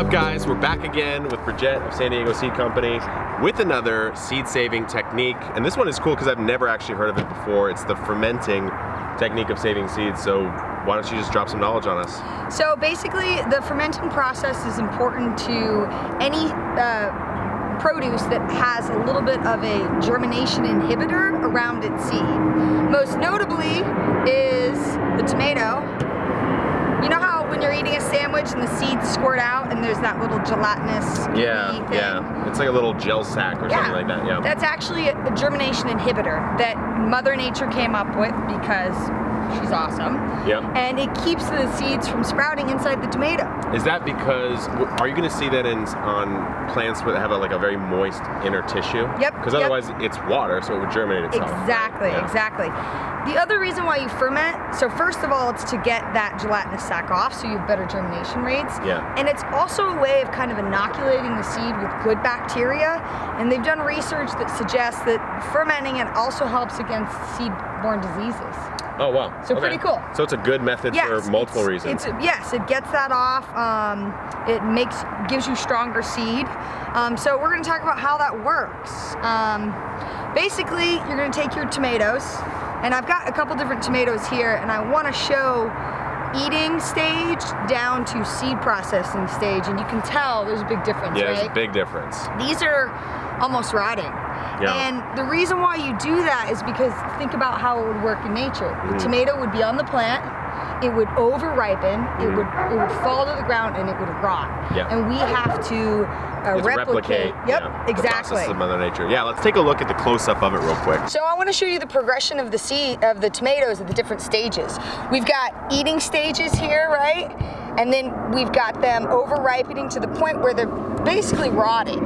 up, guys? We're back again with Brijette of San Diego Seed Company with another seed-saving technique. And this one is cool because I've never actually heard of it before. It's the fermenting technique of saving seeds. So why don't you just drop some knowledge on us? So basically, the fermenting process is important to any produce that has a little bit of a germination inhibitor around its seed. Most notably is the tomato. You know how when you're eating a sandwich and the seeds squirt out and there's that little gelatinous thing? Yeah. It's like a little gel sac or something like that. Yeah. That's actually a germination inhibitor that Mother Nature came up with because she's awesome. Yeah. And it keeps the seeds from sprouting inside the tomato. Is that because, are you going to see that on plants that have a very moist inner tissue? Yep. Because otherwise it's water, so it would germinate itself. Exactly, exactly. The other reason why you ferment, so first of all, it's to get that gelatinous sac off so you have better germination rates. Yeah. And it's also a way of kind of inoculating the seed with good bacteria. And they've done research that suggests that fermenting it also helps against seed-borne diseases. Oh, wow. So pretty cool. So it's a good method for multiple reasons. Yes, it gets that off. It gives you stronger seed. So we're going to talk about how that works. Basically, you're going to take your tomatoes, and I've got a couple different tomatoes here, and I want to show eating stage down to seed processing stage, and you can tell there's a big difference, right? Yeah, there's a big difference. These are almost rotting. Yeah. And the reason why you do that is because think about how it would work in nature. The tomato would be on the plant, it would over-ripen, it would fall to the ground, and it would rot. Yeah. And we have to replicate. Yep, exactly. The process of Mother Nature. Yeah, let's take a look at the close-up of it real quick. So I want to show you the progression of the tomatoes at the different stages. We've got eating stages here, right? And then we've got them over-ripening to the point where they're basically rotting.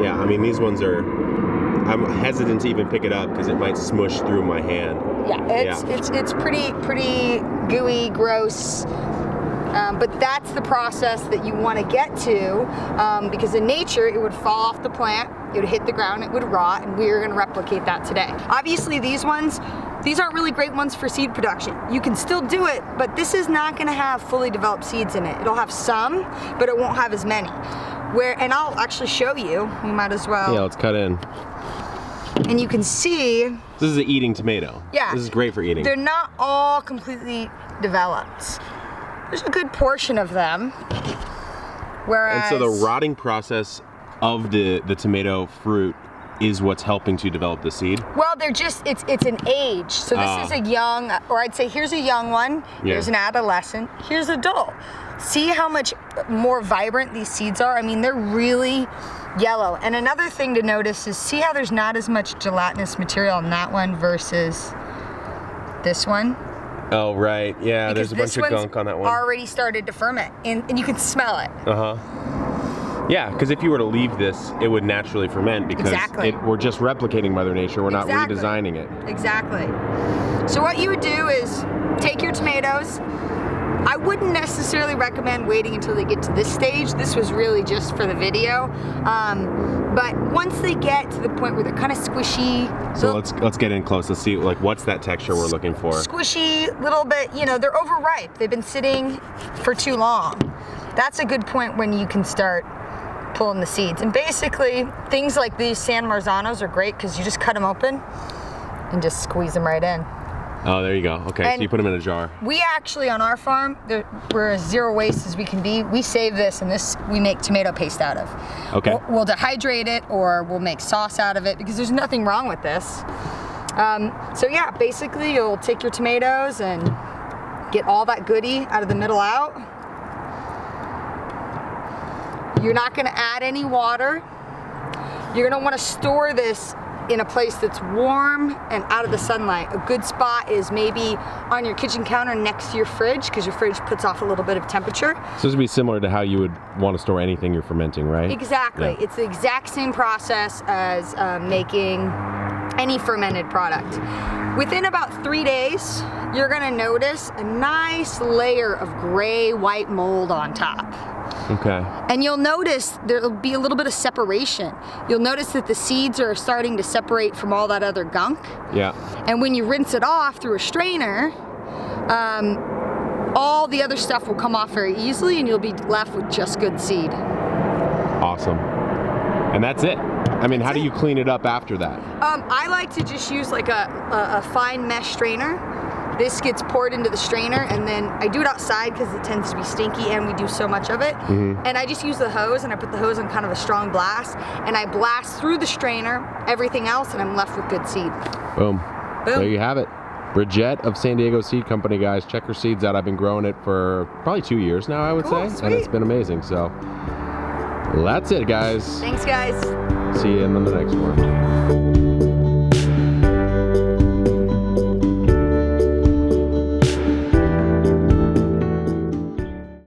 Yeah, I mean, these ones I'm hesitant to even pick it up because it might smush through my hand. Yeah, it's pretty gooey, gross. But that's the process that you want to get to because in nature it would fall off the plant, it would hit the ground, it would rot, and we're going to replicate that today. Obviously these aren't really great ones for seed production. You can still do it, but this is not going to have fully developed seeds in it. It'll have some, but it won't have as many. And I'll actually show you. We might as well. Yeah, let's cut in. And you can see. This is an eating tomato. Yeah. This is great for eating. They're not all completely developed. There's a good portion of them. Whereas. And so the rotting process of the tomato fruit is what's helping to develop the seed? Well, it's an age. So this is a young, or I'd say here's a young one, here's an adolescent, here's adult. See how much more vibrant these seeds are? I mean, they're really yellow. And another thing to notice is see how there's not as much gelatinous material in that one versus this one? Oh, right. Yeah, because there's a bunch of gunk on that one. Already started to ferment, and you can smell it. Yeah, because if you were to leave this, it would naturally ferment because we're just replicating Mother Nature. We're not redesigning it. Exactly. So what you would do is take your tomatoes. I wouldn't necessarily recommend waiting until they get to this stage. This was really just for the video. But once they get to the point where they're kind of squishy. So let's get in close. Let's see what's that texture we're looking for. Squishy, little bit, they're overripe. They've been sitting for too long. That's a good point when you can start pulling the seeds. And basically, things like these San Marzanos are great because you just cut them open and just squeeze them right in. Oh, there you go. Okay, so you put them in a jar. We actually, on our farm, we're as zero waste as we can be. We save this, and we make tomato paste out of. Okay. We'll dehydrate it, or we'll make sauce out of it, because there's nothing wrong with this. So yeah, basically, you'll take your tomatoes and get all that goodie out of the middle out. You're not going to add any water. You're going to want to store this in a place that's warm and out of the sunlight. A good spot is maybe on your kitchen counter next to your fridge, because your fridge puts off a little bit of temperature. So this would be similar to how you would want to store anything you're fermenting, right? Exactly. Yeah. It's the exact same process as making any fermented product. Within about 3 days, you're gonna notice a nice layer of gray-white mold on top. Okay. And you'll notice there'll be a little bit of separation. You'll notice that the seeds are starting to separate from all that other gunk. Yeah. And when you rinse it off through a strainer, all the other stuff will come off very easily and you'll be left with just good seed. Awesome. And that's it. I mean, how do you clean it up after that? I like to just use like a fine mesh strainer. This gets poured into the strainer, and then I do it outside because it tends to be stinky and we do so much of it. And I just use the hose, and I put the hose on kind of a strong blast, and I blast through the strainer everything else, and I'm left with good seed. Boom. Boom. There you have it. Brijette of San Diego Seed Company, guys. Check her seeds out. I've been growing it for probably 2 years now, I would Cool, say. sweet. And it's been amazing. So that's it, guys. Thanks, guys. See you in the next one.